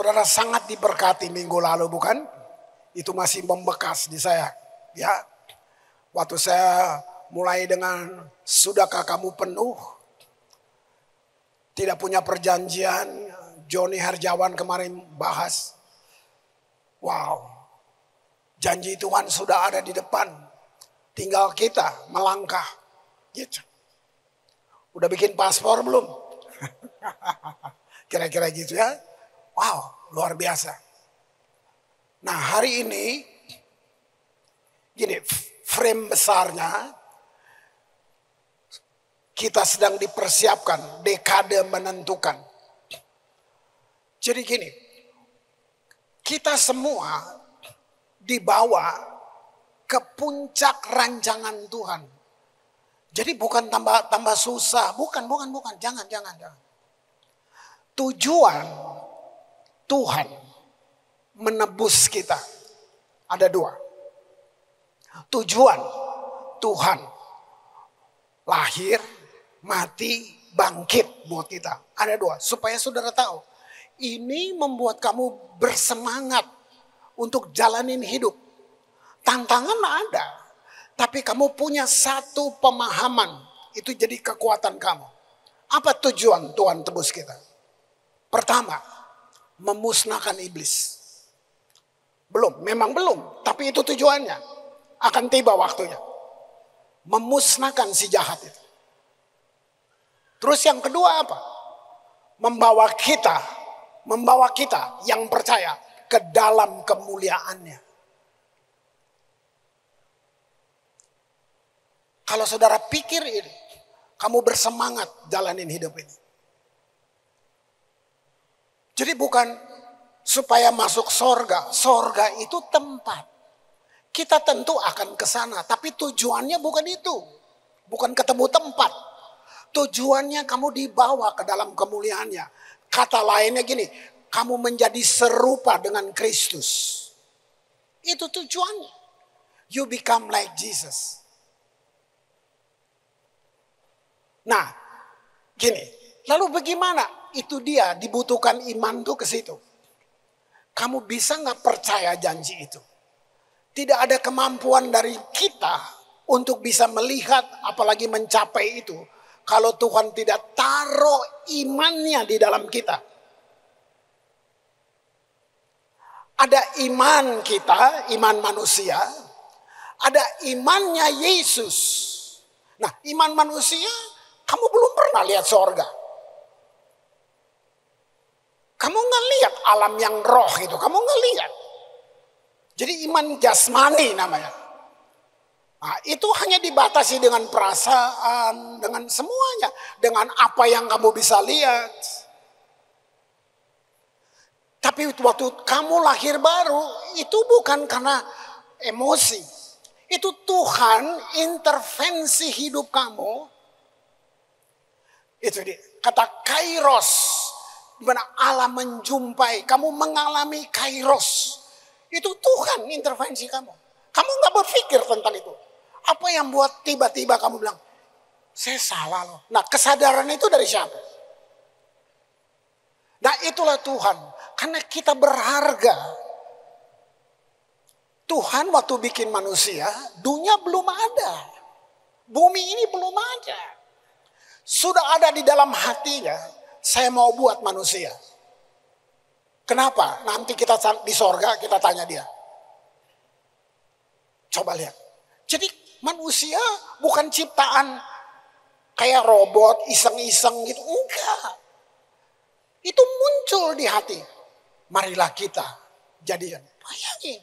Saudara sangat diberkati minggu lalu, bukan? Itu masih membekas di saya. Ya, waktu saya mulai dengan sudahkah kamu penuh? Tidak punya perjanjian. Joni Herjawan kemarin bahas. Wow, janji Tuhan sudah ada di depan. Tinggal kita melangkah. Gitu. Udah bikin paspor belum? Kira-kira gitu ya. Wow, luar biasa. Nah, hari ini gini, frame besarnya kita sedang dipersiapkan dekade menentukan. Jadi gini, kita semua dibawa ke puncak rancangan Tuhan. Jadi bukan tambah susah, bukan, jangan. Tujuan Tuhan menebus kita ada dua. Tujuan Tuhan lahir, mati, bangkit buat kita. Ada dua, supaya saudara tahu. Ini membuat kamu bersemangat untuk jalanin hidup. Tantangan ada, tapi kamu punya satu pemahaman. Itu jadi kekuatan kamu. Apa tujuan Tuhan tebus kita? Pertama, memusnahkan iblis. Memang belum, tapi itu tujuannya. Akan tiba waktunya. Memusnahkan si jahat itu. Terus yang kedua apa? Membawa kita yang percaya ke dalam kemuliaannya. Kalau saudara pikir ini, kamu bersemangat jalanin hidup ini. Jadi bukan supaya masuk sorga. Sorga itu tempat. Kita tentu akan ke sana. Tapi tujuannya bukan itu. Bukan ketemu tempat. Tujuannya kamu dibawa ke dalam kemuliaannya. Kata lainnya gini. Kamu menjadi serupa dengan Kristus. Itu tujuannya. You become like Jesus. Nah, gini. Lalu bagaimana? Itu dia dibutuhkan iman tuh ke situ. Kamu bisa nggak percaya janji itu? Tidak ada kemampuan dari kita untuk bisa melihat apalagi mencapai itu. Kalau Tuhan tidak taruh imannya di dalam kita. Ada iman kita, iman manusia. Ada imannya Yesus. Nah, iman manusia, kamu belum pernah lihat sorga. Kamu nggak lihat alam yang roh itu, kamu nggak lihat. Jadi iman jasmani namanya. Nah, itu hanya dibatasi dengan perasaan, dengan semuanya, dengan apa yang kamu bisa lihat. Tapi waktu kamu lahir baru, itu bukan karena emosi. Itu Tuhan intervensi hidup kamu. Itu dia, kata kairos. Di mana Allah menjumpai, kamu mengalami kairos. Itu Tuhan intervensi kamu. Kamu gak berpikir tentang itu. Apa yang buat tiba-tiba kamu bilang, saya salah loh. Nah, kesadaran itu dari siapa? Nah, itulah Tuhan. Karena kita berharga. Tuhan waktu bikin manusia, dunia belum ada. Bumi ini belum ada. Sudah ada di dalam hatinya. Saya mau buat manusia. Kenapa? Nanti kita di sorga kita tanya dia. Coba lihat. Jadi manusia bukan ciptaan kayak robot iseng-iseng gitu. Enggak. Itu muncul di hati. Marilah kita jadikan. Bayangin.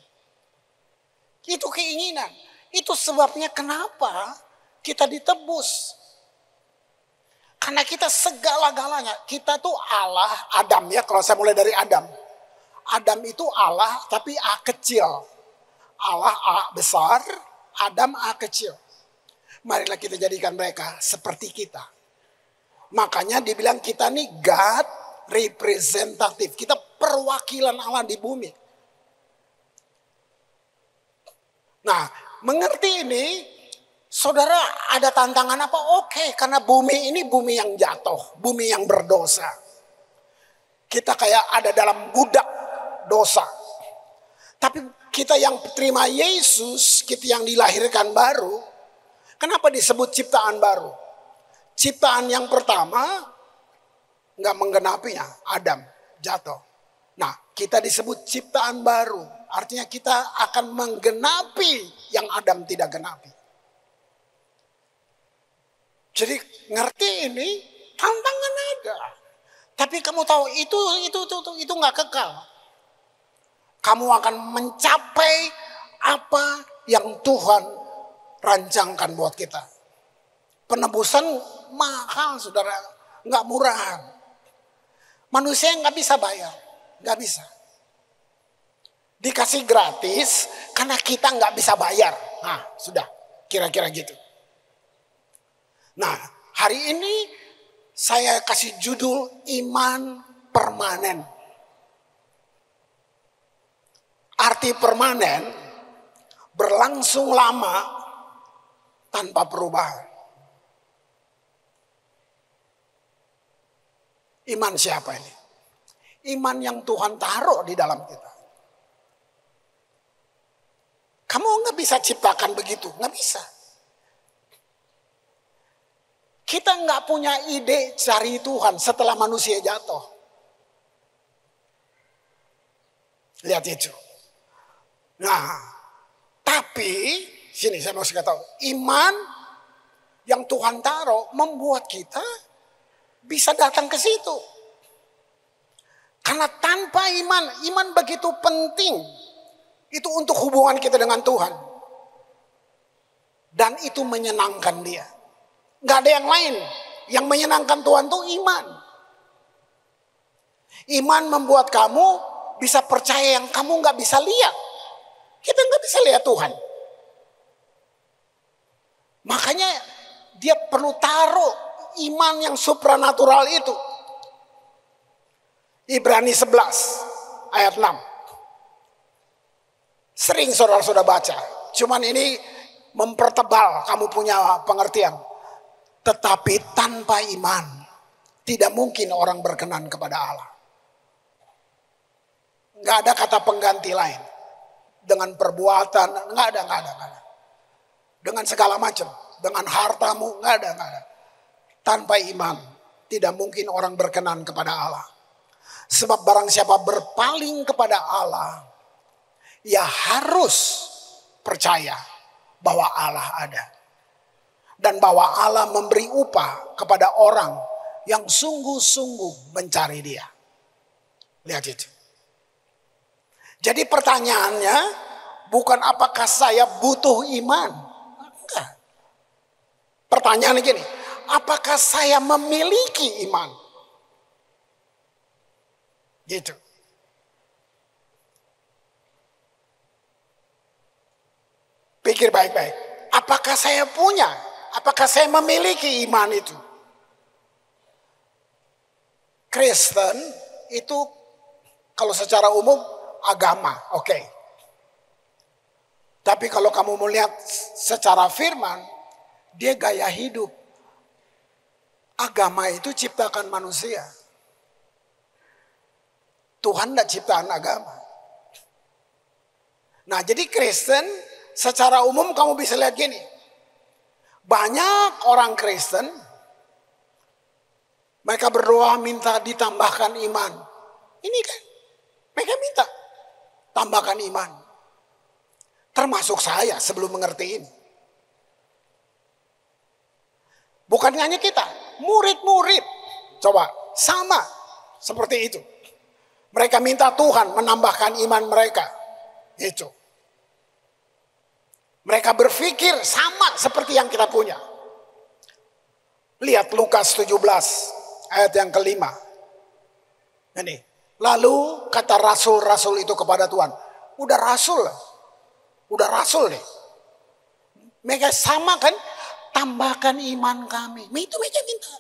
Itu keinginan. Itu sebabnya kenapa kita ditebus. Karena kita segala-galanya, kita tuh Allah, Adam ya, kalau saya mulai dari Adam. Adam itu Allah tapi A kecil. Allah A besar, Adam A kecil. Marilah kita jadikan mereka seperti kita. Makanya dibilang kita nih God representative. Kita perwakilan Allah di bumi. Nah, mengerti ini, saudara ada tantangan apa? Oke, karena bumi ini bumi yang jatuh, bumi yang berdosa. Kita kayak ada dalam budak dosa. Tapi kita yang terima Yesus, kita yang dilahirkan baru, kenapa disebut ciptaan baru? Ciptaan yang pertama nggak menggenapinya, Adam jatuh. Nah, kita disebut ciptaan baru, artinya kita akan menggenapi yang Adam tidak genapi. Jadi ngerti ini, tantangan ada. Tapi kamu tahu itu nggak kekal. Kamu akan mencapai apa yang Tuhan rancangkan buat kita. Penebusan mahal, saudara, nggak murahan. Manusia nggak bisa bayar, nggak bisa. Dikasih gratis karena kita nggak bisa bayar. Nah, sudah, kira-kira gitu. Nah, hari ini saya kasih judul iman permanen. Arti permanen berlangsung lama tanpa perubahan. Iman siapa ini? Iman yang Tuhan taruh di dalam kita. Kamu nggak bisa ciptakan begitu, nggak bisa. Kita nggak punya ide cari Tuhan setelah manusia jatuh. Lihat itu. Nah, tapi sini saya mau kasih tahu, iman yang Tuhan taruh membuat kita bisa datang ke situ. Karena tanpa iman begitu penting. Itu untuk hubungan kita dengan Tuhan. Dan itu menyenangkan dia. Gak ada yang lain. Yang menyenangkan Tuhan itu iman. Iman membuat kamu bisa percaya yang kamu gak bisa lihat. Kita gak bisa lihat Tuhan. Makanya dia perlu taruh iman yang supranatural itu. Ibrani 11 ayat 6. Sering saudara-saudara baca. Cuman ini mempertebal kamu punya pengertian. Tetapi tanpa iman tidak mungkin orang berkenan kepada Allah. Nggak ada kata pengganti lain. Dengan perbuatan, nggak ada. Dengan segala macam. Dengan hartamu, nggak ada. Tanpa iman tidak mungkin orang berkenan kepada Allah. Sebab barang siapa berpaling kepada Allah, ia harus percaya bahwa Allah ada. Dan bahwa Allah memberi upah kepada orang yang sungguh-sungguh mencari dia. Lihat itu. Jadi pertanyaannya bukan apakah saya butuh iman. Enggak. Pertanyaannya gini, apakah saya memiliki iman? Gitu. Pikir baik-baik. Apakah saya punya? Apakah saya memiliki iman itu? Kristen itu kalau secara umum agama, oke. Tapi kalau kamu melihat secara firman, dia gaya hidup. Agama itu ciptakan manusia. Tuhan tidak ciptaan agama. Nah, jadi Kristen secara umum kamu bisa lihat gini. Banyak orang Kristen, mereka berdoa minta ditambahkan iman. Ini kan, mereka minta tambahkan iman. Termasuk saya sebelum mengerti ini. Bukan hanya kita, murid-murid. Coba, sama seperti itu. Mereka minta Tuhan menambahkan iman mereka. Itu. Mereka berpikir sama seperti yang kita punya. Lihat Lukas 17 ayat yang kelima. Ini. Lalu kata rasul-rasul itu kepada Tuhan. Udah rasul nih. Mereka sama kan? Tambahkan iman kami. Itu mereka minta.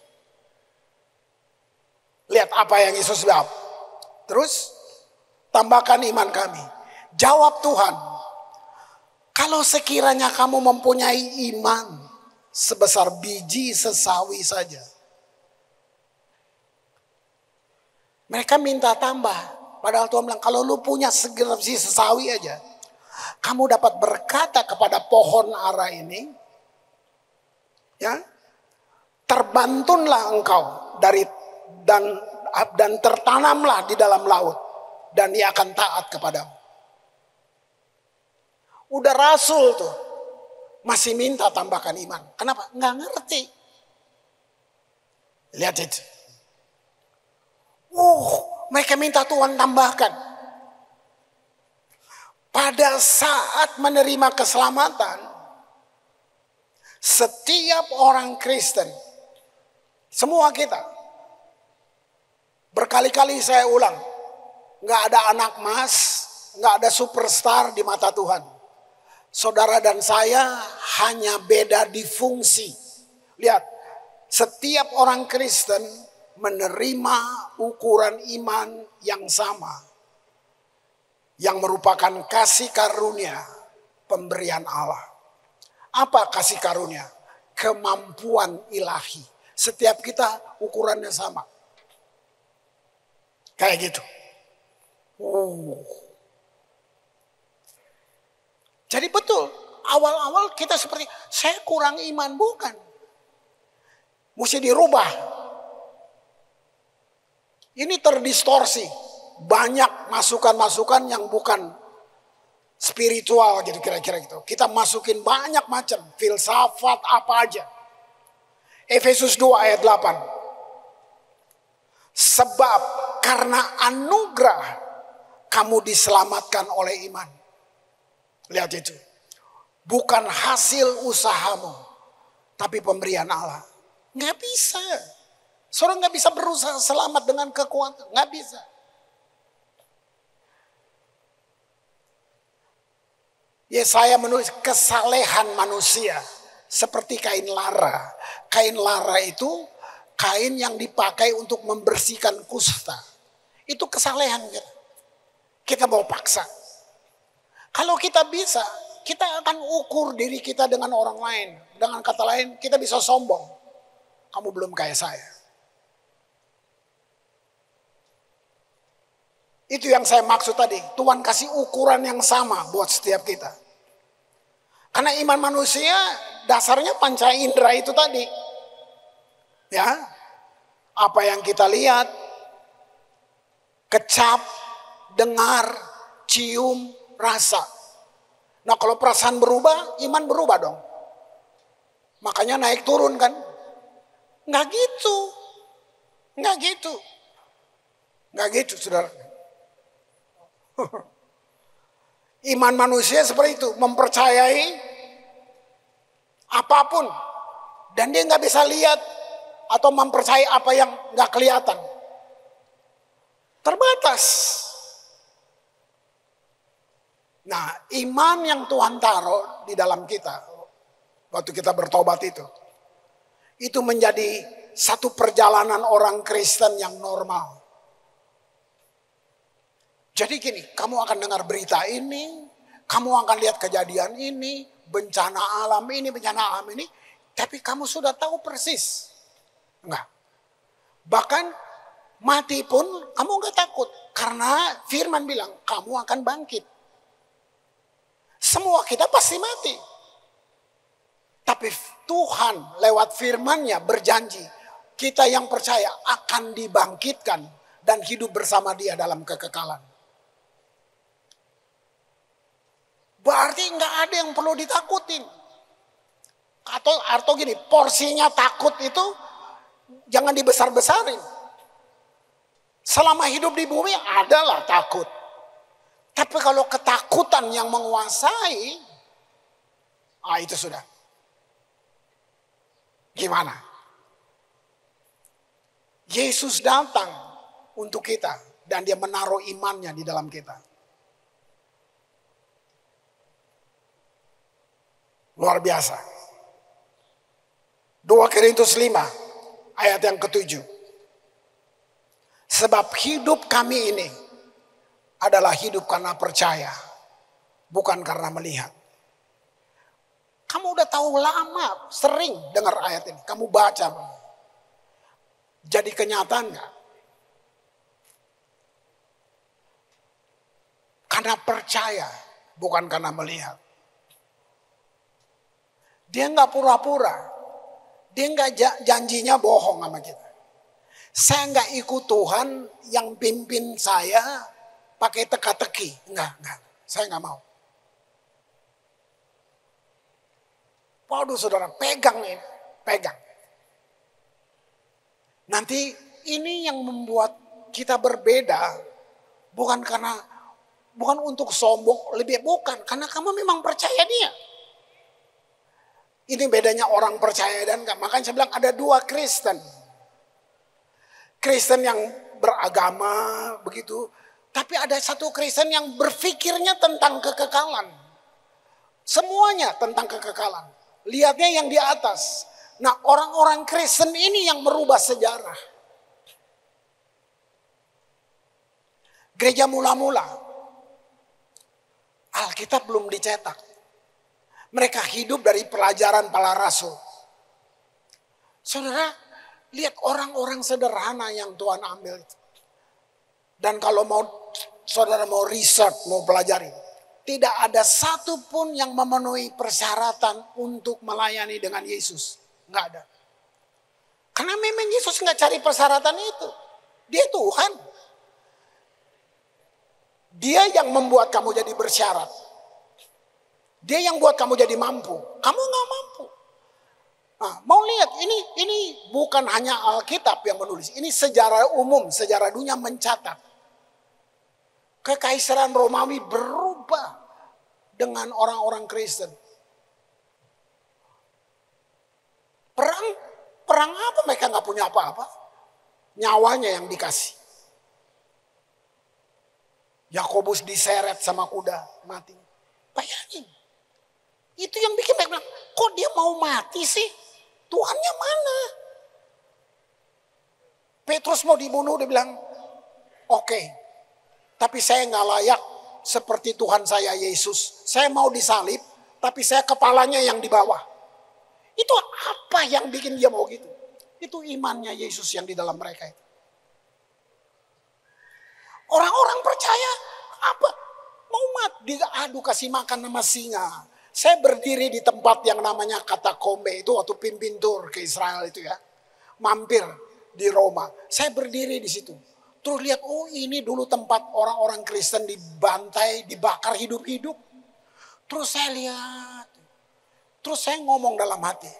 Lihat apa yang Yesus bilang. Terus tambahkan iman kami. Jawab Tuhan. Kalau sekiranya kamu mempunyai iman sebesar biji sesawi saja. Mereka minta tambah. Padahal Tuhan bilang, kalau lu punya segerabsi sesawi aja, kamu dapat berkata kepada pohon ara ini, ya, terbantunlah engkau dari dan tertanamlah di dalam laut, dan dia akan taat kepadamu. Udah rasul tuh, masih minta tambahkan iman. Kenapa? Nggak ngerti. Lihat itu. Mereka minta Tuhan tambahkan. Pada saat menerima keselamatan, setiap orang Kristen, semua kita, berkali-kali saya ulang, nggak ada anak emas, nggak ada superstar di mata Tuhan. Saudara dan saya hanya beda di fungsi. Lihat, setiap orang Kristen menerima ukuran iman yang sama, yang merupakan kasih karunia pemberian Allah. Apa kasih karunia? Kemampuan ilahi. Setiap kita ukurannya sama. Kayak gitu. Jadi betul, awal-awal kita seperti, saya kurang iman, bukan. Mesti dirubah. Ini terdistorsi. Banyak masukan-masukan yang bukan spiritual gitu kira-kira gitu. Kita masukin banyak macam, filsafat apa aja. Efesus 2 ayat 8. Sebab karena anugerah kamu diselamatkan oleh iman. Lihat itu. Bukan hasil usahamu, tapi pemberian Allah. Nggak bisa. Seorang nggak bisa berusaha selamat dengan kekuatan. Nggak bisa. Yesaya menulis kesalehan manusia seperti kain lara. Kain lara itu kain yang dipakai untuk membersihkan kusta. Itu kesalehan kita. Kita mau paksa. Kalau kita bisa, kita akan ukur diri kita dengan orang lain. Dengan kata lain, kita bisa sombong. Kamu belum kayak saya. Itu yang saya maksud tadi. Tuhan kasih ukuran yang sama buat setiap kita. Karena iman manusia dasarnya panca indera itu tadi. Ya. Apa yang kita lihat, kecap, dengar, cium, rasa. Nah kalau perasaan berubah, iman berubah dong. Makanya naik turun kan. Nggak gitu. Nggak gitu. Nggak gitu saudara. Iman manusia seperti itu, mempercayai apapun dan dia nggak bisa lihat atau mempercayai apa yang nggak kelihatan, terbatas. Nah, iman yang Tuhan taruh di dalam kita waktu kita bertobat itu menjadi satu perjalanan orang Kristen yang normal. Jadi gini, kamu akan dengar berita ini, kamu akan lihat kejadian ini, bencana alam ini, tapi kamu sudah tahu persis. Enggak. Bahkan mati pun kamu enggak takut. Karena firman bilang, kamu akan bangkit. Semua kita pasti mati. Tapi Tuhan lewat firman-Nya berjanji, kita yang percaya akan dibangkitkan dan hidup bersama Dia dalam kekekalan. Berarti nggak ada yang perlu ditakutin. Atau gini, porsinya takut itu jangan dibesar-besarin. Selama hidup di bumi adalah takut. Tapi kalau ketakutan yang menguasai, itu sudah. Gimana? Yesus datang untuk kita dan dia menaruh imannya di dalam kita. Luar biasa. 2 Korintus 5 ayat yang ke-7. Sebab hidup kami ini adalah hidup karena percaya, bukan karena melihat. Kamu udah tahu lama, sering dengar ayat ini. Kamu baca. Jadi kenyataan gak? Karena percaya, bukan karena melihat. Dia nggak pura-pura. Dia nggak janjinya bohong sama kita. Saya nggak ikut Tuhan yang pimpin saya pakai teka-teki. Enggak. Saya nggak mau. Waduh saudara, pegang ini. Pegang. Nanti ini yang membuat kita berbeda. Bukan untuk sombong, bukan. Karena kamu memang percaya dia. Ini bedanya orang percaya dan enggak. Makanya saya bilang ada dua Kristen. Kristen yang beragama begitu. Tapi ada satu Kristen yang berpikirnya tentang kekekalan. Semuanya tentang kekekalan. Lihatnya yang di atas. Nah, orang-orang Kristen ini yang merubah sejarah. Gereja mula-mula, Alkitab belum dicetak. Mereka hidup dari pelajaran para rasul. Saudara, lihat orang-orang sederhana yang Tuhan ambil. Dan kalau saudara mau research, mau pelajari, tidak ada satupun yang memenuhi persyaratan untuk melayani dengan Yesus. Nggak ada. Karena memang Yesus nggak cari persyaratan itu. Dia Tuhan. Dia yang membuat kamu jadi bersyarat. Dia yang buat kamu jadi mampu. Kamu nggak mampu. Nah, mau lihat ini bukan hanya Alkitab yang menulis. Ini sejarah umum, sejarah dunia mencatat. Kekaisaran Romawi berubah dengan orang-orang Kristen. Perang apa? Mereka nggak punya apa-apa. Nyawanya yang dikasih. Yakobus diseret sama kuda, mati. Bayangin. Itu yang bikin mereka bilang, kok dia mau mati sih? Tuhannya mana? Petrus mau dibunuh, dia bilang, oke. Tapi saya nggak layak seperti Tuhan saya Yesus. Saya mau disalib, tapi saya kepalanya yang di bawah. Itu apa yang bikin dia mau gitu? Itu imannya Yesus yang di dalam mereka itu. Orang-orang percaya apa? Mau mati, diadu kasih makan sama singa. Saya berdiri di tempat yang namanya Katakombe itu waktu pimpin tur ke Israel itu ya. Mampir di Roma. Saya berdiri di situ. Terus lihat, oh ini dulu tempat orang-orang Kristen dibantai, dibakar hidup-hidup. Terus saya lihat. Terus saya ngomong dalam hati.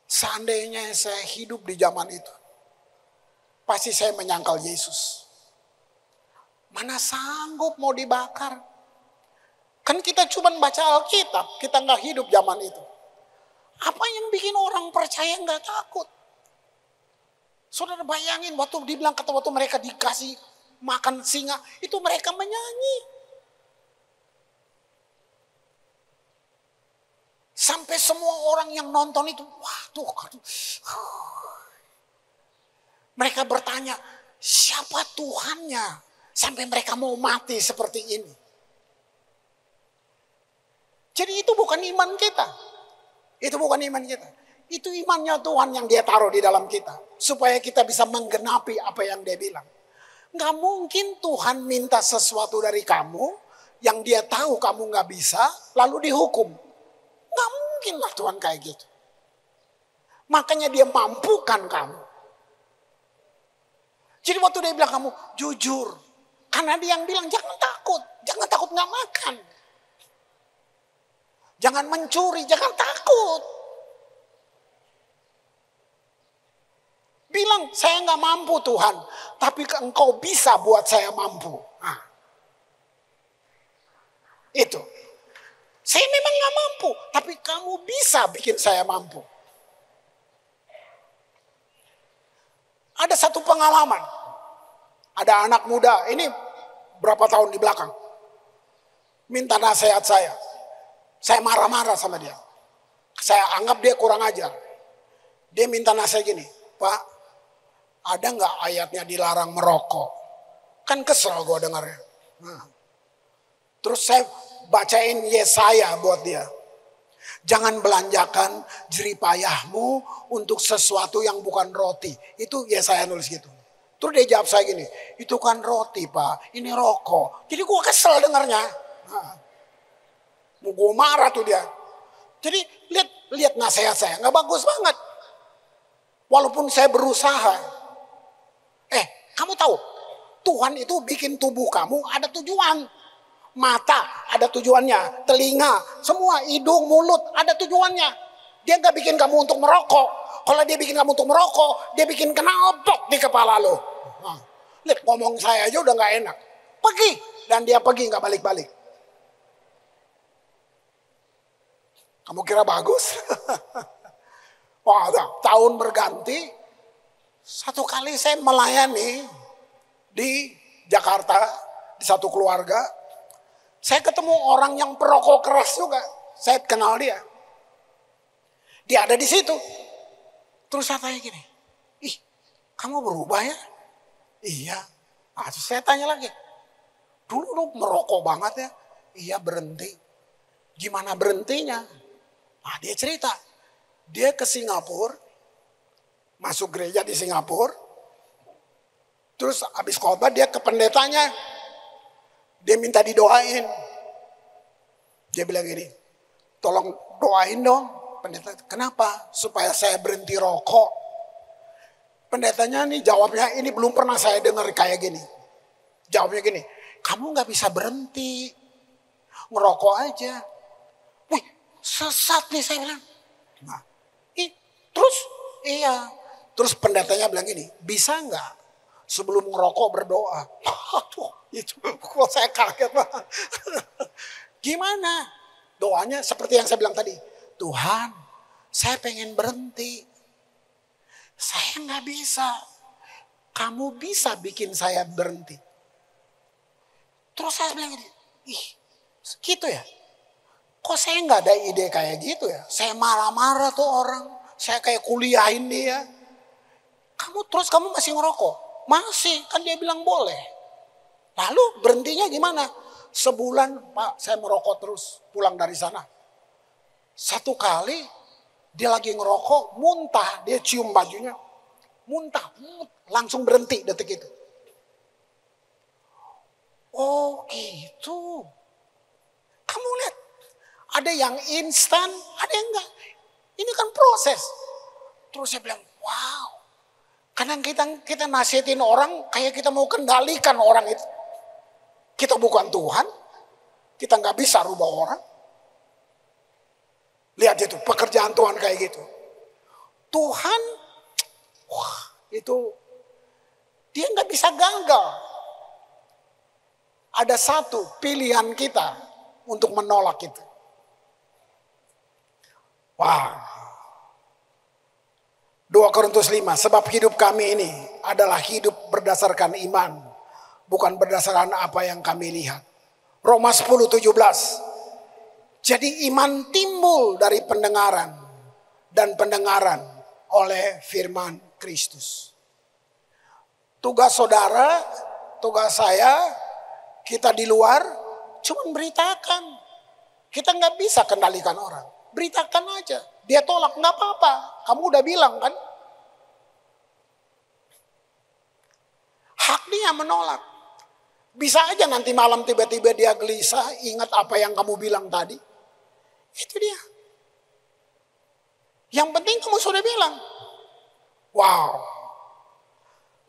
Seandainya saya hidup di zaman itu. Pasti saya menyangkal Yesus. Mana sanggup mau dibakar. Kan kita cuma baca Alkitab, kita nggak hidup zaman itu. Apa yang bikin orang percaya nggak takut? Saudara bayangin waktu dibilang kata waktu mereka dikasih makan singa, itu mereka menyanyi. Sampai semua orang yang nonton itu, waduh. Mereka bertanya, siapa Tuhannya? Sampai mereka mau mati seperti ini. Jadi itu bukan iman kita. Itu bukan iman kita. Itu imannya Tuhan yang dia taruh di dalam kita. Supaya kita bisa menggenapi apa yang dia bilang. Gak mungkin Tuhan minta sesuatu dari kamu yang dia tahu kamu gak bisa lalu dihukum. Gak mungkin lah Tuhan kayak gitu. Makanya dia mampukan kamu. Jadi waktu dia bilang kamu jujur. Karena dia yang bilang jangan takut. Jangan takut gak makan. Jangan mencuri, jangan takut. Bilang, saya nggak mampu Tuhan. Tapi engkau bisa buat saya mampu. Nah, itu. Saya memang nggak mampu. Tapi kamu bisa bikin saya mampu. Ada satu pengalaman. Ada anak muda, ini berapa tahun di belakang. Minta nasihat saya. Saya marah-marah sama dia. Saya anggap dia kurang ajar. Dia minta nasihat gini, Pak, ada nggak ayatnya dilarang merokok? Kan kesel gue dengarnya. Nah. Terus saya bacain Yesaya buat dia. Jangan belanjakan jeripayahmu untuk sesuatu yang bukan roti. Itu Yesaya nulis gitu. Terus dia jawab saya gini, itu kan roti Pak, ini rokok. Jadi gue kesel dengarnya. Nah, mau gue marah tuh dia. Jadi lihat nasihat saya, nggak bagus banget. Walaupun saya berusaha. Kamu tahu, Tuhan itu bikin tubuh kamu ada tujuan. Mata ada tujuannya, telinga, semua, hidung, mulut ada tujuannya. Dia nggak bikin kamu untuk merokok. Kalau dia bikin kamu untuk merokok, dia bikin knalpot di kepala lo. Nah, lihat ngomong saya aja udah nggak enak. Pergi, dan dia pergi nggak balik-balik. Kamu kira bagus? Wah, tahun berganti. Satu kali saya melayani di Jakarta, di satu keluarga. Saya ketemu orang yang perokok keras juga. Saya kenal dia. Dia ada di situ. Terus saya tanya gini, ih kamu berubah ya? Iya. Nah, terus saya tanya lagi, dulu lu merokok banget ya? Iya berhenti. Gimana berhentinya? Nah, dia cerita, dia ke Singapura, masuk gereja di Singapura, terus habis khotbah dia ke pendetanya, dia minta didoain. Dia bilang gini, tolong doain dong pendeta. Kenapa? Supaya saya berhenti rokok. Pendetanya nih jawabnya, ini belum pernah saya dengar kayak gini. Jawabnya gini, kamu gak bisa berhenti, ngerokok aja. Wih, sesat nih saya bilang. Nah, terus iya. Terus pendetanya bilang gini, bisa nggak sebelum ngerokok berdoa? Aduh, itu kok saya kaget banget. Gimana? Doanya seperti yang saya bilang tadi. Tuhan, saya pengen berhenti. Saya nggak bisa. Kamu bisa bikin saya berhenti. Terus saya bilang gini, ih, gitu ya? Kok saya nggak ada ide kayak gitu ya? Saya marah-marah tuh orang. Saya kayak kuliahin dia. Kamu masih ngerokok? Masih, kan dia bilang boleh. Lalu berhentinya gimana? Sebulan Pak saya merokok terus pulang dari sana. Satu kali dia lagi ngerokok, muntah. Dia cium bajunya, muntah. Langsung berhenti detik itu. Oh gitu. Kamu lihat, ada yang instan, ada yang enggak. Ini kan proses. Terus saya bilang, wow. Kadang kita nasihatin orang kayak kita mau kendalikan orang itu. Kita bukan Tuhan. Kita nggak bisa rubah orang. Lihat itu pekerjaan Tuhan kayak gitu. Tuhan, wah itu dia nggak bisa gagal. Ada satu pilihan kita untuk menolak itu. Wah. 2 Korintus 5, sebab hidup kami ini adalah hidup berdasarkan iman, bukan berdasarkan apa yang kami lihat. Roma 10:17, jadi iman timbul dari pendengaran, dan pendengaran oleh firman Kristus. Tugas saudara, tugas saya, kita di luar cuma beritakan. Kita nggak bisa kendalikan orang, beritakan aja. Dia tolak, nggak apa-apa. Kamu udah bilang kan. Hak dia menolak. Bisa aja nanti malam tiba-tiba dia gelisah, ingat apa yang kamu bilang tadi. Itu dia. Yang penting kamu sudah bilang. Wow.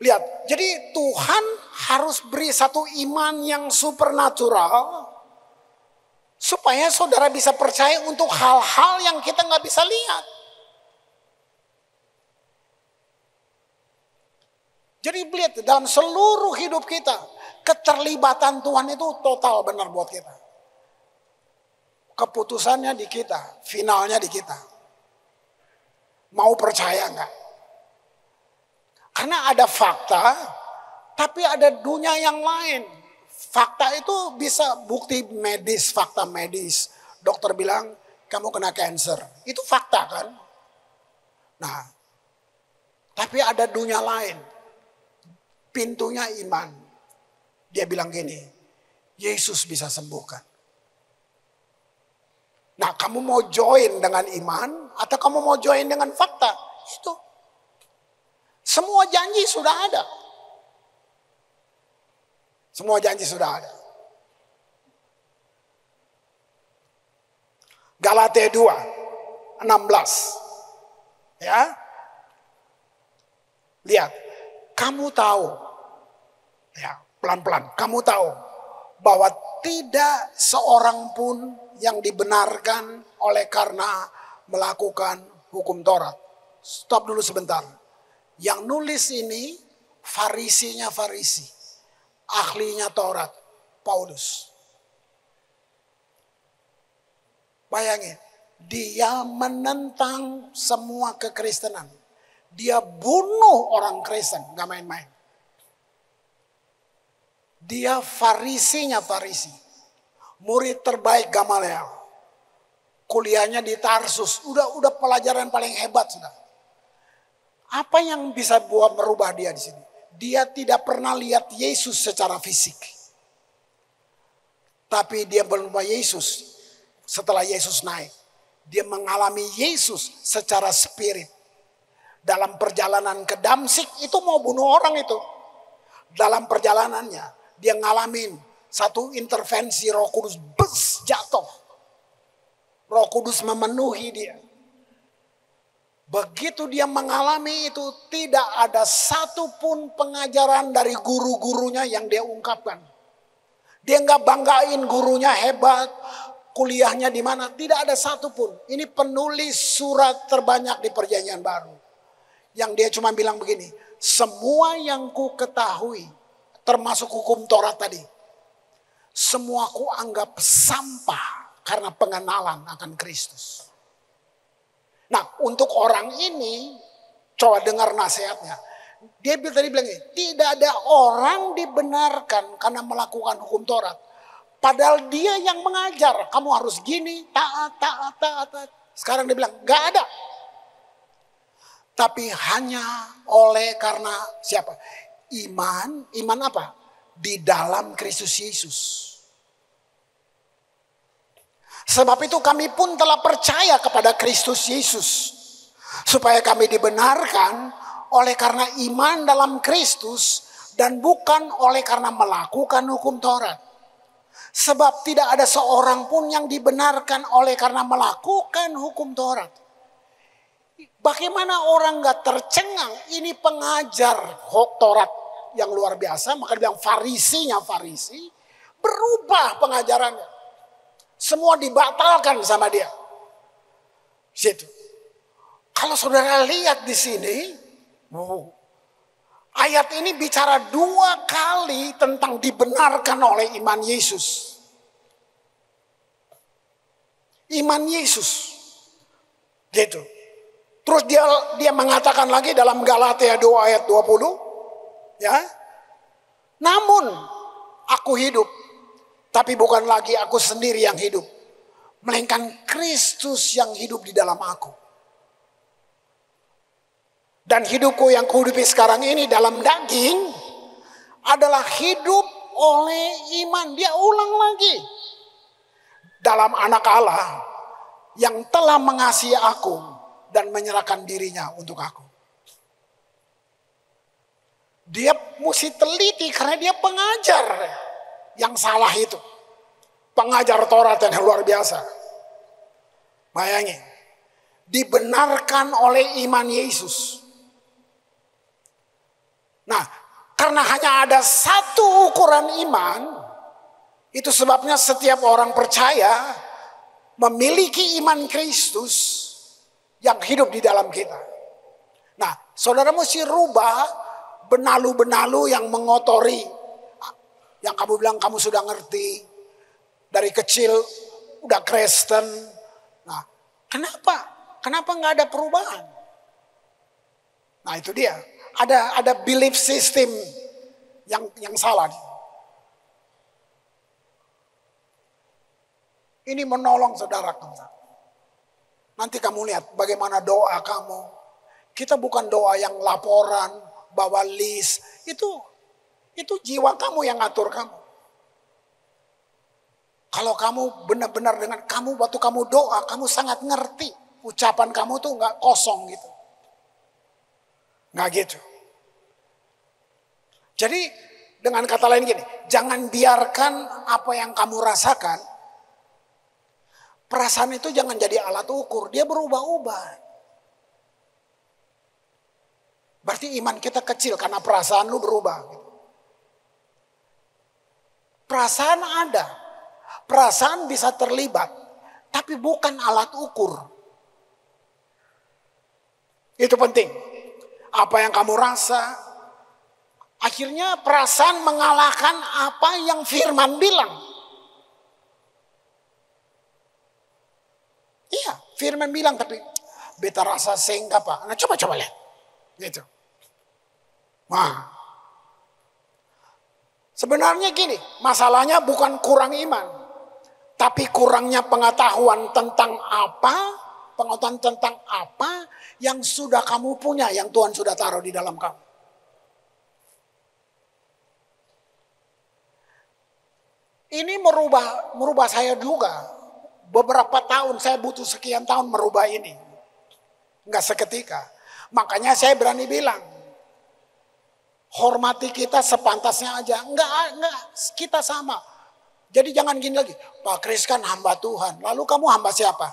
Lihat, jadi Tuhan harus beri satu iman yang supernatural. Supaya saudara bisa percaya untuk hal-hal yang kita nggak bisa lihat. Jadi lihat dalam seluruh hidup kita, keterlibatan Tuhan itu total benar buat kita. Keputusannya di kita, finalnya di kita. Mau percaya nggak? Karena ada fakta, tapi ada dunia yang lain. Fakta itu bisa bukti medis, fakta medis. Dokter bilang kamu kena cancer. Itu fakta kan? Nah, tapi ada dunia lain. Pintunya iman. Dia bilang gini, Yesus bisa sembuhkan. Nah, kamu mau join dengan iman atau kamu mau join dengan fakta? Itu. Semua janji sudah ada. Semua janji sudah ada. Galatia 2, 16. Ya. Lihat, kamu tahu. Ya, pelan-pelan. Kamu tahu bahwa tidak seorang pun yang dibenarkan oleh karena melakukan hukum Taurat. Stop dulu sebentar. Yang nulis ini farisinya Farisi. Ahlinya Taurat, Paulus. Bayangin, dia menentang semua kekristenan. Dia bunuh orang Kristen, gak main-main. Dia farisinya Farisi. Murid terbaik Gamaliel. Kuliahnya di Tarsus, udah pelajaran paling hebat sudah. Apa yang bisa buat merubah dia di sini? Dia tidak pernah lihat Yesus secara fisik. Tapi dia berjumpa Yesus setelah Yesus naik. Dia mengalami Yesus secara spirit. Dalam perjalanan ke Damsik itu mau bunuh orang itu. Dalam perjalanannya dia ngalamin satu intervensi Roh Kudus, jatuh. Roh Kudus memenuhi dia. Begitu dia mengalami itu, tidak ada satupun pengajaran dari guru-gurunya yang dia ungkapkan. Dia nggak banggain gurunya hebat, kuliahnya di mana, tidak ada satupun. Ini penulis surat terbanyak di Perjanjian Baru. Yang dia cuma bilang begini, semua yang ku ketahui, termasuk hukum Taurat tadi, semua ku anggap sampah karena pengenalan akan Kristus. Nah, untuk orang ini, coba dengar nasihatnya. Dia tadi bilang ini, tidak ada orang dibenarkan karena melakukan hukum Taurat. Padahal dia yang mengajar, kamu harus gini, taat. Sekarang dia bilang, gak ada. Tapi hanya oleh karena siapa? Iman apa? Di dalam Kristus Yesus. Sebab itu kami pun telah percaya kepada Kristus Yesus. Supaya kami dibenarkan oleh karena iman dalam Kristus. Dan bukan oleh karena melakukan hukum Taurat. Sebab tidak ada seorang pun yang dibenarkan oleh karena melakukan hukum Taurat. Bagaimana orang gak tercengang? Ini pengajar Taurat yang luar biasa. Maka dia bilang farisinya Farisi. Berubah pengajarannya. Semua dibatalkan sama dia. Situ. Kalau saudara lihat di sini, ayat ini bicara 2 kali tentang dibenarkan oleh iman Yesus. Iman Yesus. Gitu. Terus dia mengatakan lagi dalam Galatia 2 ayat 20. Ya. Namun aku hidup. Tapi bukan lagi aku sendiri yang hidup. Melainkan Kristus yang hidup di dalam aku. Dan hidupku yang kuhidupi sekarang ini dalam daging. Adalah hidup oleh iman. Dia ulang lagi. Dalam anak Allah. Yang telah mengasihi aku. Dan menyerahkan dirinya untuk aku. Dia mesti teliti karena dia pengajar. Yang salah itu. Pengajar Taurat yang luar biasa. Bayangin. Dibenarkan oleh iman Yesus. Nah, karena hanya ada satu ukuran iman. Itu sebabnya setiap orang percaya. Memiliki iman Kristus. Yang hidup di dalam kita. Nah, saudara mesti rubah. Benalu-benalu yang mengotori. Yang kamu bilang kamu sudah ngerti. Dari kecil udah Kristen. Nah, kenapa? Kenapa nggak ada perubahan? Nah, itu dia. Ada belief system yang salah. Ini menolong saudara kamu. Nanti kamu lihat bagaimana doa kamu. Kita bukan doa yang laporan, bawa list. Itu jiwa kamu yang ngatur kamu. Kalau kamu benar-benar dengan kamu waktu kamu doa, kamu sangat ngerti. Ucapan kamu tuh nggak kosong gitu. Nggak gitu. Jadi Dengan kata lain gini, jangan biarkan apa yang kamu rasakan, perasaan itu jangan jadi alat ukur, dia berubah-ubah. Berarti iman kita kecil karena perasaan lu berubah. Perasaan ada, perasaan bisa terlibat, tapi bukan alat ukur. Itu penting. Apa yang kamu rasa, akhirnya perasaan mengalahkan apa yang firman bilang. Iya, firman bilang tapi beta rasa sehingga apa? Nah coba lihat. Gitu. Nah, sebenarnya gini, masalahnya bukan kurang iman, tapi kurangnya pengetahuan tentang apa yang sudah kamu punya, yang Tuhan sudah taruh di dalam kamu. Ini merubah saya juga. Beberapa tahun, saya butuh sekian tahun merubah ini. Enggak seketika. Makanya saya berani bilang, hormati kita sepantasnya aja. Enggak, kita sama. Jadi jangan gini lagi, Pak Kris kan hamba Tuhan. Lalu kamu hamba siapa?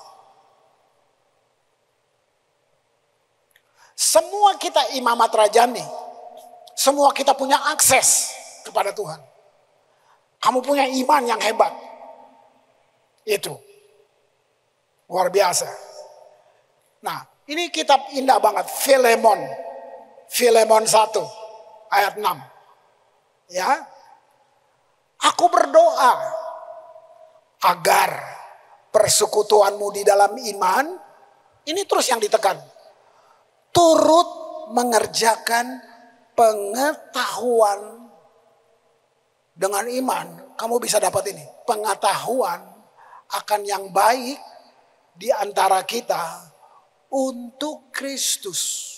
Semua kita imamat rajani. Semua kita punya akses kepada Tuhan. Kamu punya iman yang hebat. Itu. Luar biasa. Nah, ini kitab indah banget. Filemon 1. Ayat 6. Ya. Aku berdoa agar persekutuanmu di dalam iman, ini terus yang ditekan, turut mengerjakan pengetahuan. Dengan iman kamu bisa dapat ini, pengetahuan akan yang baik di antara kita untuk Kristus.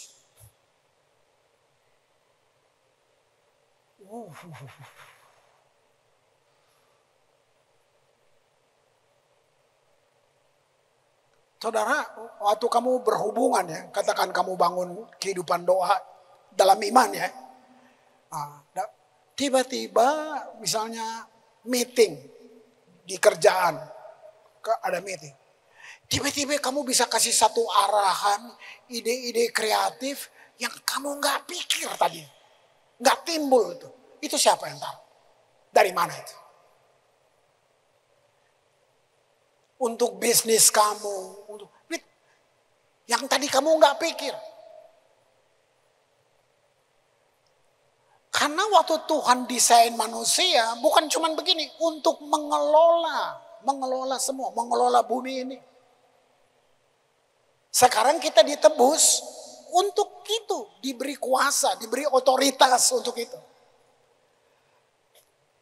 Saudara, waktu kamu berhubungan ya, katakan kamu bangun kehidupan doa dalam iman ya. Tiba-tiba misalnya meeting di kerjaan, ada meeting. Tiba-tiba kamu bisa kasih satu arahan, ide-ide kreatif yang kamu nggak pikir tadi. Nggak timbul itu. Itu siapa yang tahu? Dari mana itu? Untuk bisnis kamu, yang tadi kamu nggak pikir. Karena waktu Tuhan desain manusia bukan cuma begini, untuk mengelola semua, mengelola bumi ini. Sekarang kita ditebus untuk itu, diberi kuasa, diberi otoritas untuk itu.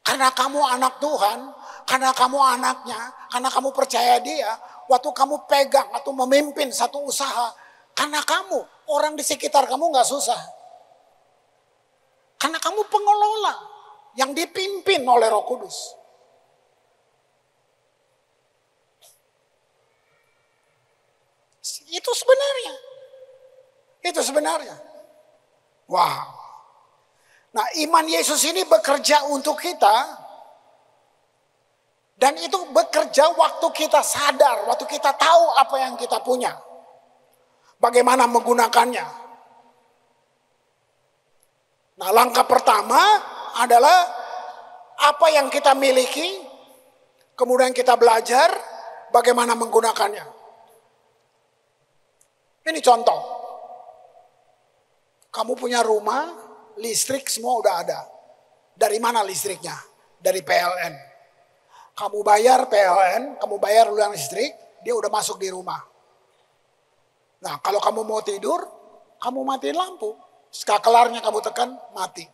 Karena kamu anak Tuhan, karena kamu anaknya, karena kamu percaya Dia, waktu kamu pegang atau memimpin satu usaha, karena kamu, orang di sekitar kamu gak susah. Karena kamu pengelola yang dipimpin oleh Roh Kudus. Itu sebenarnya. Wow. Nah, iman Yesus ini bekerja untuk kita. Dan itu bekerja waktu kita sadar, waktu kita tahu apa yang kita punya. Bagaimana menggunakannya. Nah, langkah pertama adalah apa yang kita miliki, kemudian kita belajar bagaimana menggunakannya. Ini contoh. Kamu punya rumah, listrik semua udah ada. Dari mana listriknya? Dari PLN. Kamu bayar PLN, kamu bayar luang listrik, dia udah masuk di rumah. Nah, kalau kamu mau tidur, kamu matiin lampu. Skakelarnya kamu tekan, mati.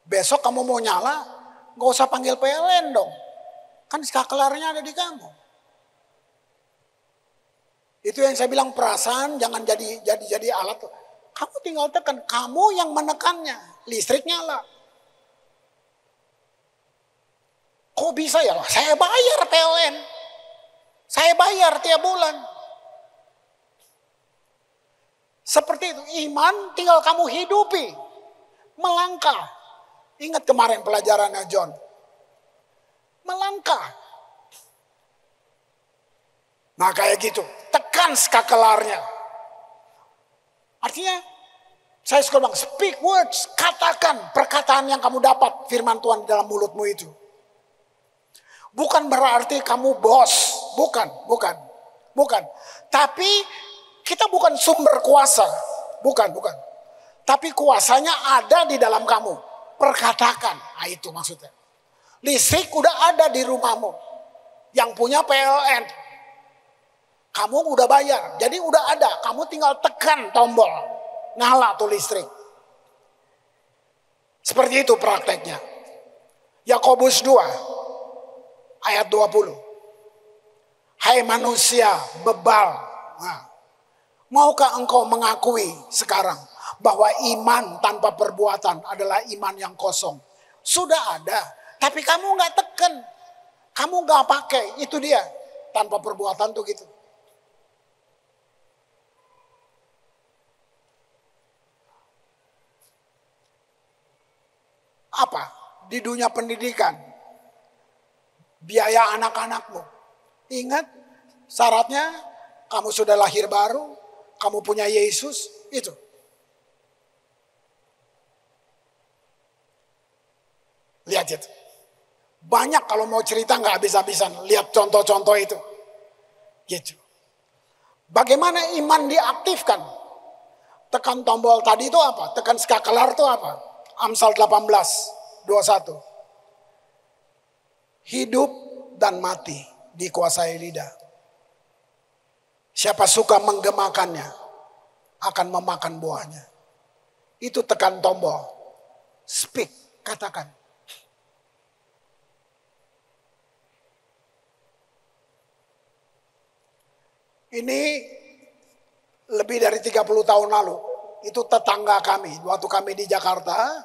Besok kamu mau nyala, gak usah panggil PLN dong. Kan skakelarnya ada di kamu. Itu yang saya bilang, perasaan jangan jadi alat. Kamu tinggal tekan, kamu yang menekannya, listrik nyala. Kok bisa ya? Saya bayar PLN. Saya bayar tiap bulan. Seperti itu, iman tinggal kamu hidupi. Melangkah. Ingat kemarin pelajarannya John. Melangkah. Nah kayak gitu. Tekan skakelarnya. Artinya saya suka bilang speak words. Katakan perkataan yang kamu dapat. Firman Tuhan dalam mulutmu itu. Bukan berarti kamu bos. Bukan. Tapi kita bukan sumber kuasa. Bukan. Tapi kuasanya ada di dalam kamu. Perkatakan. Nah itu maksudnya. Listrik udah ada di rumahmu. Yang punya PLN. Kamu udah bayar. Jadi udah ada. Kamu tinggal tekan tombol. Nyala tuh listrik. Seperti itu prakteknya. Yakobus 2. Ayat 20. Hai manusia bebal. Nah, maukah engkau mengakui sekarang bahwa iman tanpa perbuatan adalah iman yang kosong? Sudah ada, tapi kamu nggak tekan, kamu nggak pakai. Itu dia, tanpa perbuatan tuh gitu. Apa? Di dunia pendidikan, biaya anak-anakmu. Ingat, syaratnya kamu sudah lahir baru, kamu punya Yesus, itu. Lihat itu. Banyak kalau mau cerita nggak habis-habisan. Lihat contoh-contoh itu. Gitu. Bagaimana iman diaktifkan? Tekan tombol tadi itu apa? Tekan skakelar itu apa? Amsal 18:21. Hidup dan mati dikuasai lidah. Siapa suka menggemakannya akan memakan buahnya. Itu tekan tombol. Speak, katakan. Ini lebih dari 30 tahun lalu. Itu tetangga kami. Waktu kami di Jakarta,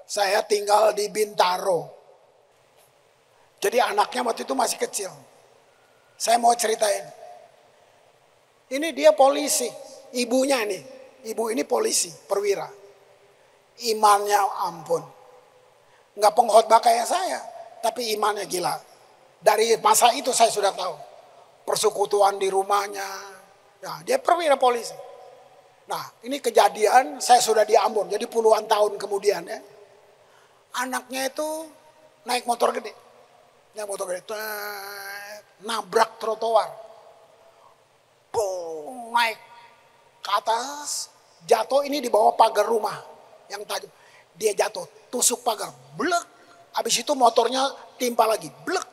saya tinggal di Bintaro. Jadi anaknya waktu itu masih kecil. Saya mau ceritain. Ini dia polisi. Ibunya nih. Ibu ini polisi, perwira. Imannya ampun. Nggak pengkhotbah kayak saya. Tapi imannya gila. Dari masa itu saya sudah tahu. Persekutuan di rumahnya. Nah, dia perwira polisi. Nah, ini kejadian saya sudah di Ambon. Jadi puluhan tahun kemudian ya. Anaknya itu naik motor gede. Naik motor gede. Nabrak trotoar. Boom, naik ke atas. Jatuh ini di bawah pagar rumah. Yang tajam. Dia jatuh. Tusuk pagar. Blek. Habis itu motornya timpa lagi. Blek.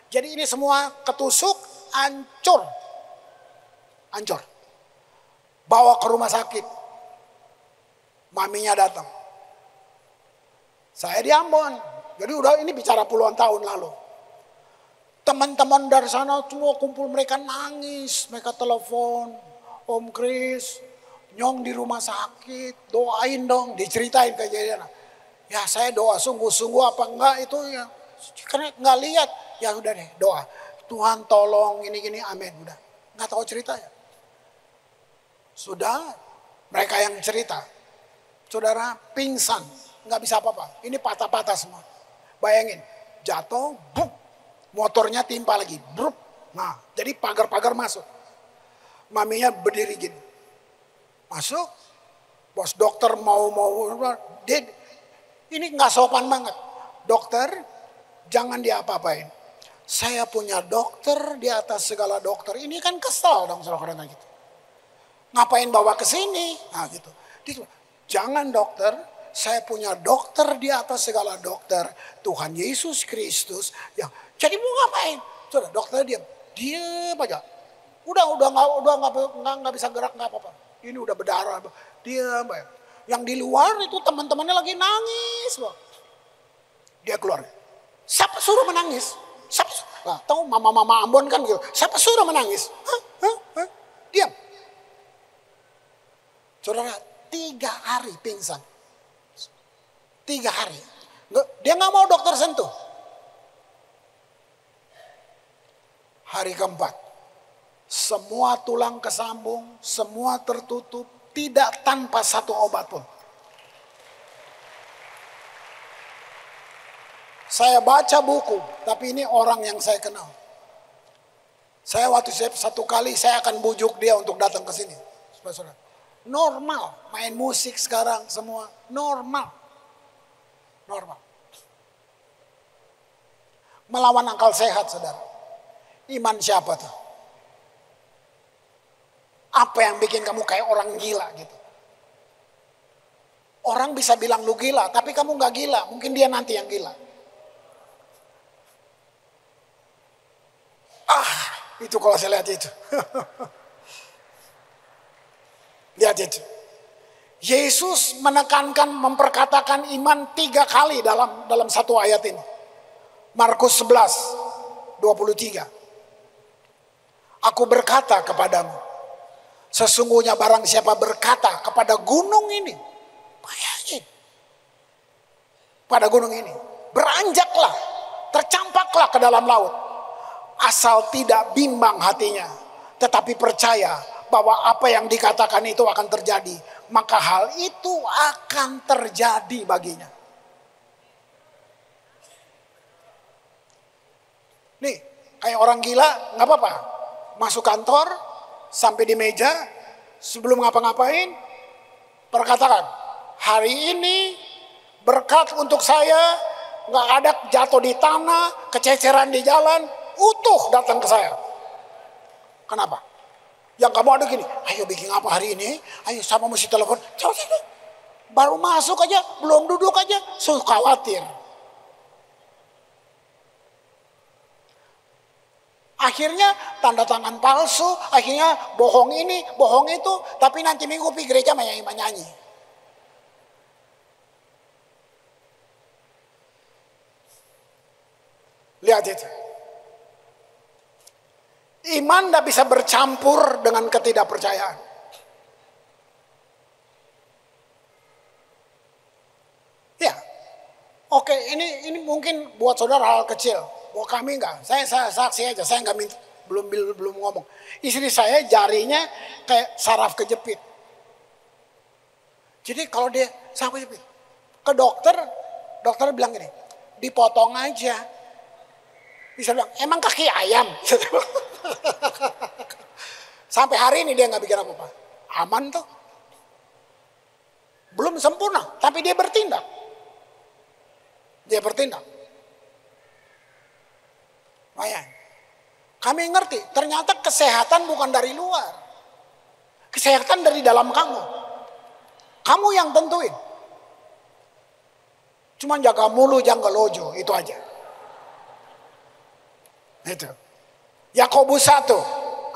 Jadi ini semua ketusuk. Hancur. Bawa ke rumah sakit. Maminya datang. Saya di Ambon. Jadi udah ini bicara puluhan tahun lalu. Teman-teman dari sana semua kumpul, mereka nangis. Mereka telepon. Om Kris, Nyong di rumah sakit. Doain dong. Diceritain kejadian. Ya saya doa sungguh-sungguh apa enggak itu ya. Karena enggak lihat. Ya udah deh doa. Tuhan tolong gini-gini, amin. Udah, nggak tahu ceritanya. Sudah, mereka yang cerita. Saudara pingsan, nggak bisa apa-apa. Ini patah-patah semua. Bayangin, jatuh, buk, motornya timpa lagi, bruk. Nah, jadi pagar-pagar masuk. Maminya berdiri gini. Masuk, bos dokter dia, ini nggak sopan banget. Dokter, jangan diapa-apain. Saya punya dokter di atas segala dokter. Ini kan kesal dong saudara-saudara gitu. Ngapain bawa ke sini? Nah gitu. Jangan dokter, saya punya dokter di atas segala dokter. Tuhan Yesus Kristus. Ya, jadi mau ngapain? Saudara, dokter diam aja. Udah nggak bisa gerak, nggak apa-apa. Ini udah berdarah, diam aja. Yang di luar itu teman-temannya lagi nangis, Bang. Dia keluar. Siapa suruh menangis? Nah, tahu mama-mama Ambon kan gitu. Siapa suruh menangis? Diam. Saudara, 3 hari pingsan. 3 hari. Dia nggak mau dokter sentuh. Hari keempat. Semua tulang kesambung, semua tertutup. Tidak tanpa satu obat pun. Saya baca buku, tapi ini orang yang saya kenal. Saya satu kali saya akan bujuk dia untuk datang ke sini. Saudara. Normal, main musik sekarang semua normal. Normal. Melawan akal sehat, saudara. Iman siapa tuh? Apa yang bikin kamu kayak orang gila gitu? Orang bisa bilang lu gila, tapi kamu gak gila. Mungkin dia nanti yang gila. Itu kalau saya lihat itu. Lihat itu. Yesus menekankan, memperkatakan iman 3 kali dalam satu ayat ini. Markus 11:23. Aku berkata kepadamu, sesungguhnya barang siapa berkata kepada gunung ini, bayangin, pada gunung ini, beranjaklah, tercampaklah ke dalam laut, asal tidak bimbang hatinya, tetapi percaya bahwa apa yang dikatakan itu akan terjadi, maka hal itu akan terjadi baginya. Nih, kayak orang gila, nggak apa-apa. Masuk kantor, sampai di meja, sebelum ngapa-ngapain, perkatakan, hari ini berkat untuk saya, nggak ada jatuh di tanah, kececeran di jalan, utuh datang ke saya. Kenapa? Yang kamu ada gini, ayo bikin apa hari ini? Ayo sama mesti telepon. Baru masuk aja, belum duduk aja, so khawatir. Akhirnya tanda tangan palsu, akhirnya bohong ini, bohong itu, tapi nanti minggu pergi gereja menyanyi. Lihat itu. Iman tidak bisa bercampur dengan ketidakpercayaan. Ya, oke, ini mungkin buat saudara hal kecil. Buat kami enggak. Saya saksi aja. Saya enggak minta, belum ngomong. Istri saya jarinya kayak saraf kejepit. Jadi kalau dia saraf kejepit, ke dokter bilang gini, dipotong aja. Bisa bilang, emang kaki ayam? Sampai hari ini dia nggak bikin apa-apa. Aman tuh. Belum sempurna, tapi dia bertindak. Bayang. Kami ngerti, ternyata kesehatan bukan dari luar. Kesehatan dari dalam kamu. Kamu yang tentuin. Cuma jaga mulu, jangan lojo, itu aja. Itu. Yakobus 1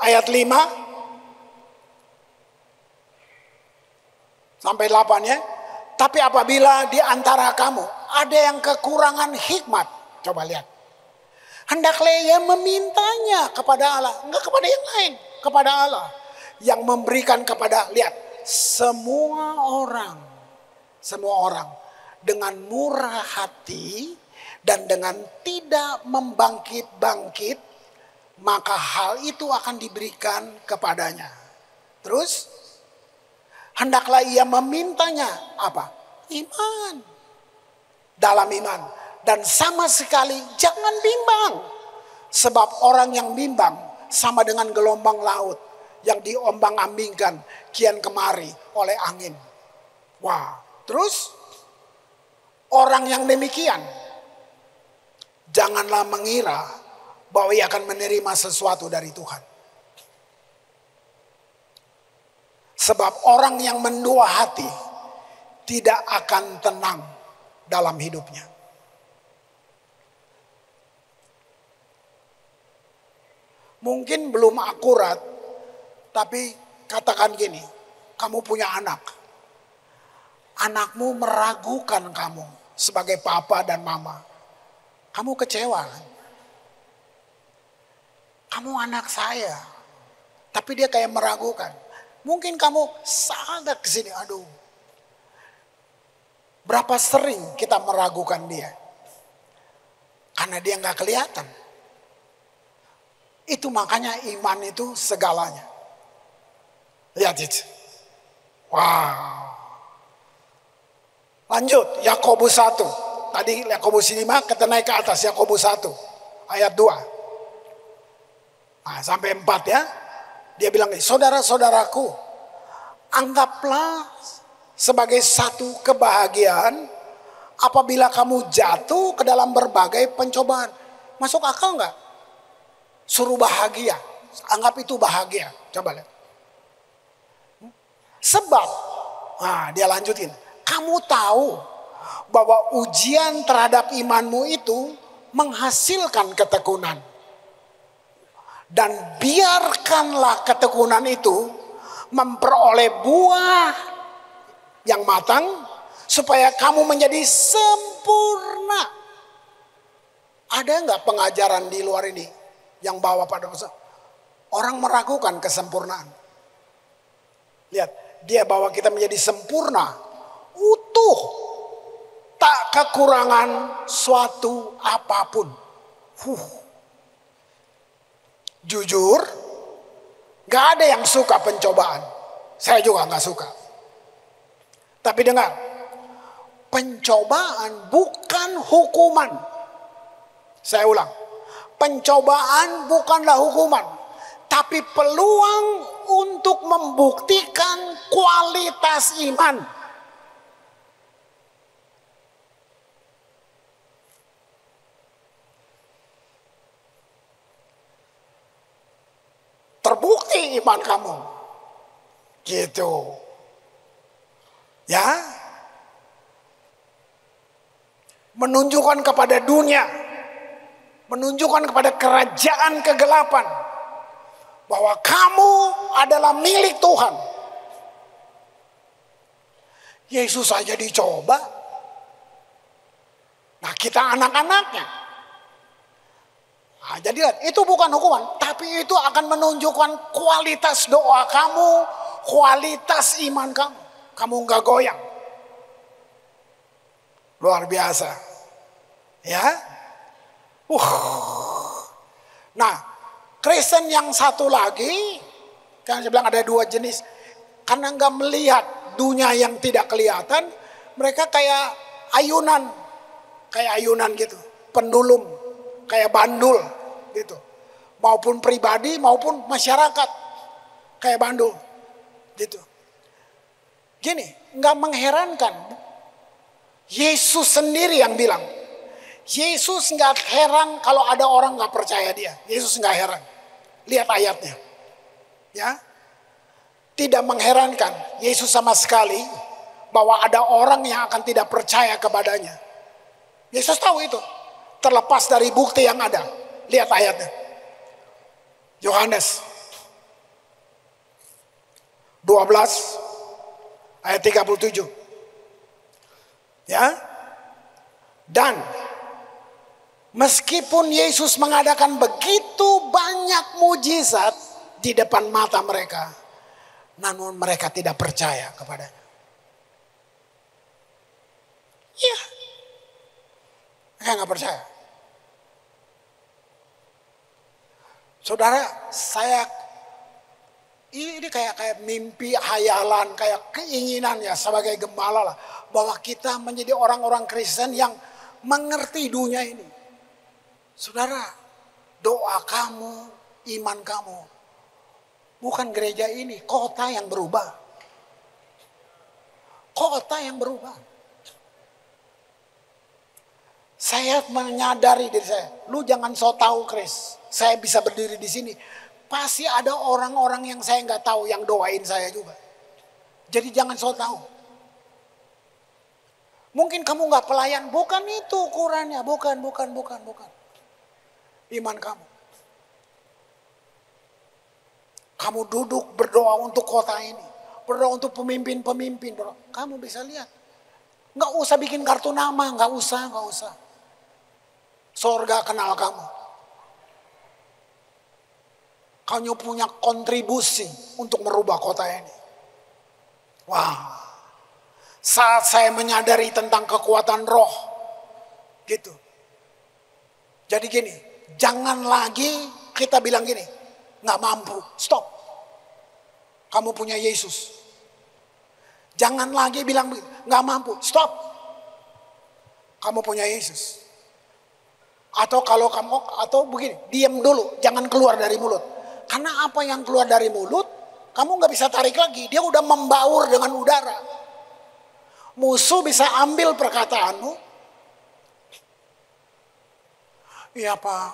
ayat 5 sampai 8 ya. Tapi apabila di antara kamu ada yang kekurangan hikmat, coba lihat. Hendaklah ia memintanya kepada Allah, enggak kepada yang lain, kepada Allah yang memberikan kepada, lihat, semua orang dengan murah hati dan dengan tidak membangkit-bangkit, maka hal itu akan diberikan kepadanya. Terus, hendaklah ia memintanya apa? Iman. Dalam iman. Dan sama sekali jangan bimbang. Sebab orang yang bimbang sama dengan gelombang laut yang diombang-ambingkan kian kemari oleh angin. Wah, terus orang yang demikian janganlah mengira bahwa ia akan menerima sesuatu dari Tuhan. Sebab orang yang mendua hati tidak akan tenang dalam hidupnya. Mungkin belum akurat, tapi katakan gini, kamu punya anak. Anakmu meragukan kamu sebagai papa dan mama. Kamu kecewa kan? Kamu anak saya, tapi dia kayak meragukan. Mungkin kamu sadar kesini, aduh. Berapa sering kita meragukan dia? Karena dia gak kelihatan. Itu makanya iman itu segalanya. Lihat itu. Wow. Lanjut, Yakobus 1 tadi Yakobus 5, kita naik ke atas Yakobus 1 ayat 2. Nah, sampai 4 ya. Dia bilang, saudara-saudaraku, anggaplah sebagai satu kebahagiaan apabila kamu jatuh ke dalam berbagai pencobaan. Masuk akal nggak? Suruh bahagia. Anggap itu bahagia. Coba lihat. Sebab, nah dia lanjutin. Kamu tahu bahwa ujian terhadap imanmu itu menghasilkan ketekunan. Dan biarkanlah ketekunan itu memperoleh buah yang matang supaya kamu menjadi sempurna. Ada nggak pengajaran di luar ini yang bawa pada orang meragukan kesempurnaan? Lihat, dia bawa kita menjadi sempurna, utuh, tak kekurangan suatu apapun. Jujur, gak ada yang suka pencobaan. Saya juga gak suka. Tapi dengar, pencobaan bukan hukuman. Saya ulang, pencobaan bukanlah hukuman, tapi peluang untuk membuktikan kualitas iman. Terbukti iman kamu. Gitu. Ya. Menunjukkan kepada dunia, menunjukkan kepada kerajaan kegelapan bahwa kamu adalah milik Tuhan. Yesus saja dicoba. Nah, kita anak-anaknya. Nah, jadi itu bukan hukuman, tapi itu akan menunjukkan kualitas doa kamu, kualitas iman kamu. Kamu nggak goyang. Luar biasa. Ya. Nah, Kristen yang satu lagi, kan saya bilang ada dua jenis. Karena nggak melihat dunia yang tidak kelihatan, mereka kayak ayunan gitu, pendulum, kayak bandul gitu. Maupun pribadi maupun masyarakat kayak bandul gitu. Gini, nggak mengherankan. Yesus sendiri yang bilang. Yesus nggak heran kalau ada orang nggak percaya dia. Yesus nggak heran. Lihat ayatnya. Ya, tidak mengherankan Yesus sama sekali bahwa ada orang yang akan tidak percaya kepadanya. Yesus tahu itu. Terlepas dari bukti yang ada. Lihat ayatnya. Yohanes 12 ayat 37. Ya. Dan meskipun Yesus mengadakan begitu banyak mujizat di depan mata mereka, namun mereka tidak percaya kepadanya. Iya. Mereka nggak percaya. Saudara, ini kayak mimpi, hayalan, kayak keinginan ya sebagai gembala lah. Bahwa kita menjadi orang-orang Kristen yang mengerti dunia ini. Saudara, doa kamu, iman kamu. Bukan gereja ini, kota yang berubah. Kota yang berubah. Saya menyadari diri saya, lu jangan so tahu Chris. Saya bisa berdiri di sini. Pasti ada orang-orang yang saya nggak tahu yang doain saya juga. Jadi jangan so tahu. Mungkin kamu nggak pelayan, bukan itu ukurannya, bukan. Iman kamu. Kamu duduk berdoa untuk kota ini, berdoa untuk pemimpin-pemimpin. Kamu bisa lihat. Nggak usah bikin kartu nama, nggak usah. Sorga kenal kamu. Kamu punya kontribusi untuk merubah kota ini. Wah. Saat saya menyadari tentang kekuatan roh. Gitu. Jadi gini. Jangan lagi kita bilang gini. Nggak mampu. Stop. Kamu punya Yesus. Jangan lagi bilang nggak mampu. Stop. kamu punya Yesus. Atau kalau kamu, atau begini, diam dulu, jangan keluar dari mulut. Karena apa yang keluar dari mulut, kamu gak bisa tarik lagi. Dia udah membaur dengan udara. Musuh bisa ambil perkataanmu. Iya Pak,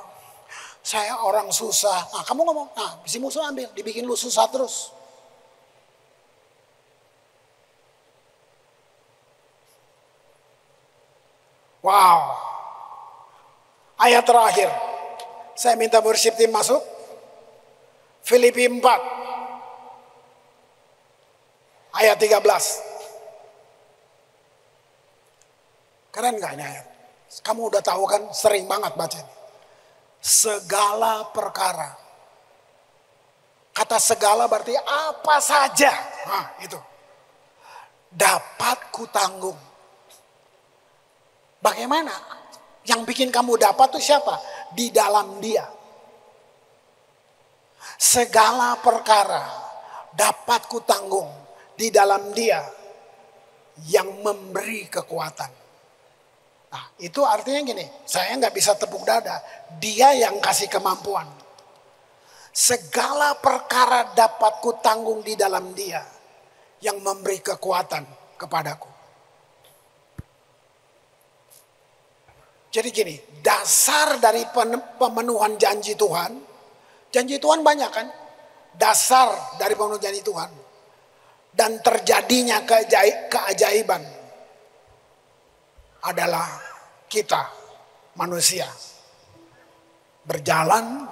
saya orang susah. Nah kamu ngomong, nah si musuh ambil, dibikin lu susah terus. Wow. Ayat terakhir. Saya minta worship team masuk. Filipi 4. Ayat 13. Keren gak ini ayat? Kamu udah tahu kan, sering banget baca ini. Segala perkara. Kata segala berarti apa saja. Nah itu. Dapat kutanggung. Bagaimana? Yang bikin kamu dapat itu siapa? Di dalam Dia. Segala perkara dapat kutanggung di dalam Dia yang memberi kekuatan. Nah, itu artinya gini, saya nggak bisa tepuk dada. Dia yang kasih kemampuan. Segala perkara dapat kutanggung di dalam Dia yang memberi kekuatan kepadaku. Jadi gini, dasar dari pemenuhan janji Tuhan banyak kan? Dasar dari pemenuhan janji Tuhan. Dan terjadinya keajaiban adalah kita manusia. Berjalan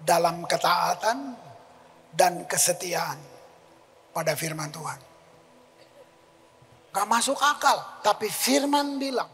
dalam ketaatan dan kesetiaan pada firman Tuhan. Gak masuk akal, tapi firman bilang.